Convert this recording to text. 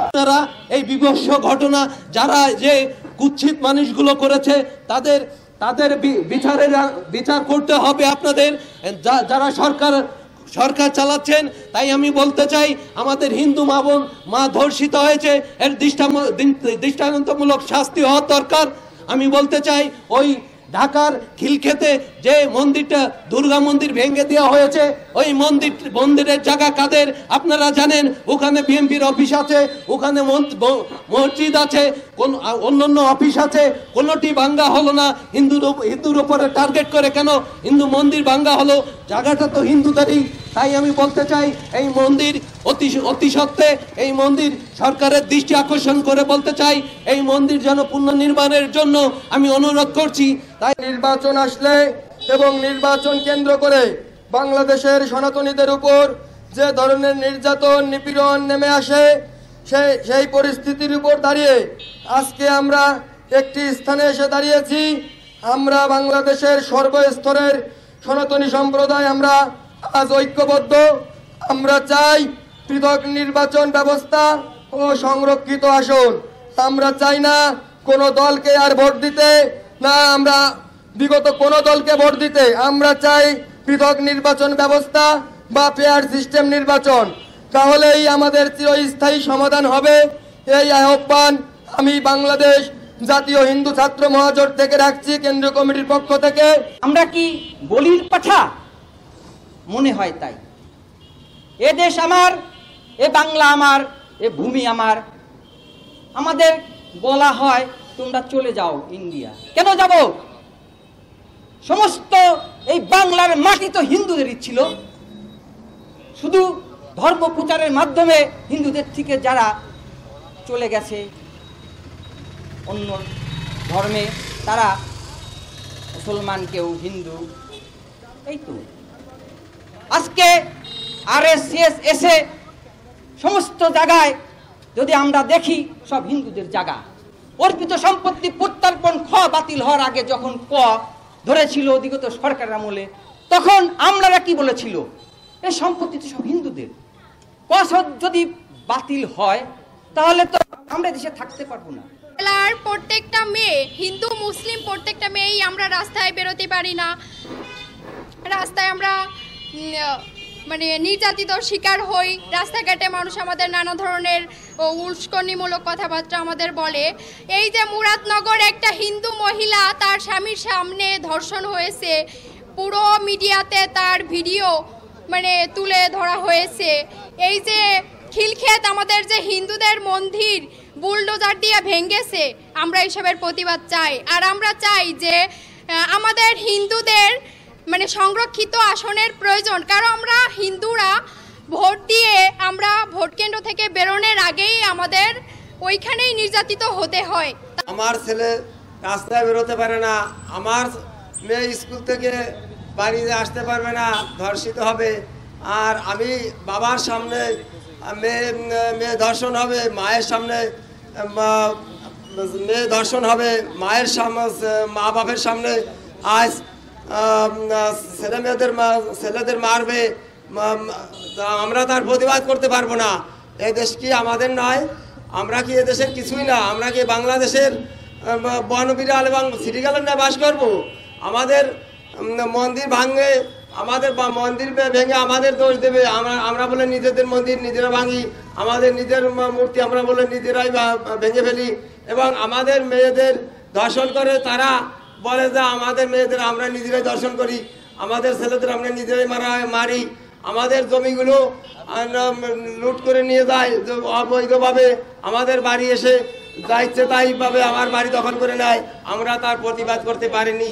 আপনারা এই বিভৎস ঘটনা যারা যে কুৎসিত মানুষগুলো করেছে তাদের তাদের বিচার করতে হবে আপনাদের, যারা সরকার চালাচ্ছেন। তাই আমি বলতে চাই আমাদের হিন্দু মা বোন ধর্ষিত হয়েছে, এর দৃষ্টান্তমূলক শাস্তি হওয়া দরকার। আমি বলতে চাই ওই ঢাকার খিলক্ষেতে যে মন্দিরটা দুর্গা মন্দির ভেঙে দেওয়া হয়েছে, ওই মন্দিরের জায়গা কাদের আপনারা জানেন। ওখানে বিএনপির অফিস আছে, ওখানে মসজিদ আছে, অন্যান্য অফিস আছে, কোনোটি ভাঙ্গা হলো না। হিন্দুর উপরে টার্গেট করে কেন হিন্দু মন্দির ভাঙ্গা হলো? জায়গাটা তো হিন্দুদেরই। তাই আমি বলতে চাই এই মন্দির অতি সত্ত্বে এই মন্দির সরকারের দৃষ্টি আকর্ষণ করে বলতে চাই এই মন্দির যেন পুনর্নির্মাণের জন্য আমি অনুরোধ করছি। তাই নির্বাচন আসলে এবং নির্বাচন কেন্দ্র করে বাংলাদেশের সনাতনীদের উপর যে ধরনের নির্যাতন নিপীড়ন নেমে আসে সেই পরিস্থিতির উপর দাঁড়িয়ে আজকে আমরা একটি স্থানে এসে দাঁড়িয়েছি। আমরা বাংলাদেশের সর্বস্তরের সনাতনী সম্প্রদায় আমরা আজ ঐক্যবদ্ধ। আমরা চাই পৃথক নির্বাচন ব্যবস্থা ও সংরক্ষিত আসন। আমরা চাই না কোনো দলকে আর ভোট দিতে, না আমরা বিগত কোনো দলকে ভোট দিতে। আমরা চাই পৃথক নির্বাচন ব্যবস্থা বা পেয়ার সিস্টেম নির্বাচন, তাহলেই আমাদের চিরস্থায়ী সমাধান হবে। এই আহ্বান আমি বাংলাদেশ জাতীয় হিন্দু ছাত্র মহাজোট থেকে রাখছি, কেন্দ্রীয় কমিটির পক্ষ থেকে। আমরা কি বলির পাঠা মনে হয়? তাই এ দেশ আমার, এ বাংলা আমার, এ ভূমি আমার। আমাদের বলা হয় তোমরা চলে যাও ইন্ডিয়া। কেন যাব? সমস্ত এই বাংলার মাটি তো হিন্দুদেরই ছিল। শুধু ধর্ম প্রচারের মাধ্যমে হিন্দুদের থেকে যারা চলে গেছে অন্য ধর্মে, তারা মুসলমান কেউ হিন্দু, এই তো। আজকে আরএসএস এসে সমস্ত জায়গায় যদি আমরা দেখি সব হিন্দুদের জায়গা। অর্পিত সম্পত্তি প্রত্যর্পণ খ বাতিল হওয়ার আগে যখন ক ধরেছিল বিগত সরকার আমলে, তখন আমলারা কি বলেছিল? এই সম্পত্তি তো সব হিন্দুদের। ক যদি বাতিল হয় তাহলে তো আমরা দেশে থাকতে পারবো না। জেলার প্রত্যেকটা মেয়ে, হিন্দু মুসলিম প্রত্যেকটা মেয়েই আমরা রাস্তায় বেরোতে পারি না। রাস্তায় আমরা মানে নির্যাতিত শিকার হই। রাস্তাঘাটে মানুষ আমাদের নানা ধরনের উস্কানিমূলক কথাবার্তা আমাদের বলে। এই যে মুরাদনগর একটা হিন্দু মহিলা, তার স্বামীর সামনে ধর্ষণ হয়েছে, পুরো মিডিয়াতে তার ভিডিও মানে তুলে ধরা হয়েছে। এই যে খিলক্ষেত আমাদের যে হিন্দুদের মন্দির বুলডোজার দিয়ে ভেঙেছে, আমরা এসবের প্রতিবাদ চাই। আর আমরা চাই যে আমাদের হিন্দুদের মানে সংরক্ষিত আসনের প্রয়োজন, কারণ আমরা হিন্দুরা ভোট দিয়ে আমরা ভোট কেন্দ্র থেকে বেরোনোর আগেই আমাদের ওইখানেই নির্যাতিত হতে হয়। আমার ছেলে রাস্তায় বেরোতে পারে না, আমার মেয়ে স্কুল থেকে বাড়িতে আসতে পারবে না, ধর্ষিত হবে। আর আমি বাবার সামনে মেয়ে ধর্ষণ হবে, মায়ের সামনে মেয়ে ধর্ষণ হবে, মায়ের সামনে মা বাপের সামনে আজ ছেলেদের মারবে, আমরা তার প্রতিবাদ করতে পারবো না। এই দেশ কি আমাদের নয়? আমরা কি এদেশের কিছুই না? আমরা কি বাংলাদেশের বনবিড়াল এবং সিরিগালের না বাস করবো? আমাদের মন্দির ভাঙে, আমাদের মন্দির ভেঙে আমাদের দোষ দেবে। আমরা বলে নিজেদের মন্দির নিজেরা ভাঙি, আমাদের নিজের মূর্তি আমরা বলে নিজেরাই ভেঙে ফেলি, এবং আমাদের মেয়েদের ধর্ষণ করে তারা বলে যে আমাদের মেয়েদের আমরা নিজেরাই দর্শন করি, আমাদের ছেলেদের আমরা নিজেরাই মারি, আমাদের জমিগুলো লুট করে নিয়ে যায় অবৈধভাবে, আমাদের বাড়ি এসে যা ইচ্ছে তাই ভাবে আমার বাড়ি দখল করে নেয়। আমরা তার প্রতিবাদ করতে পারিনি।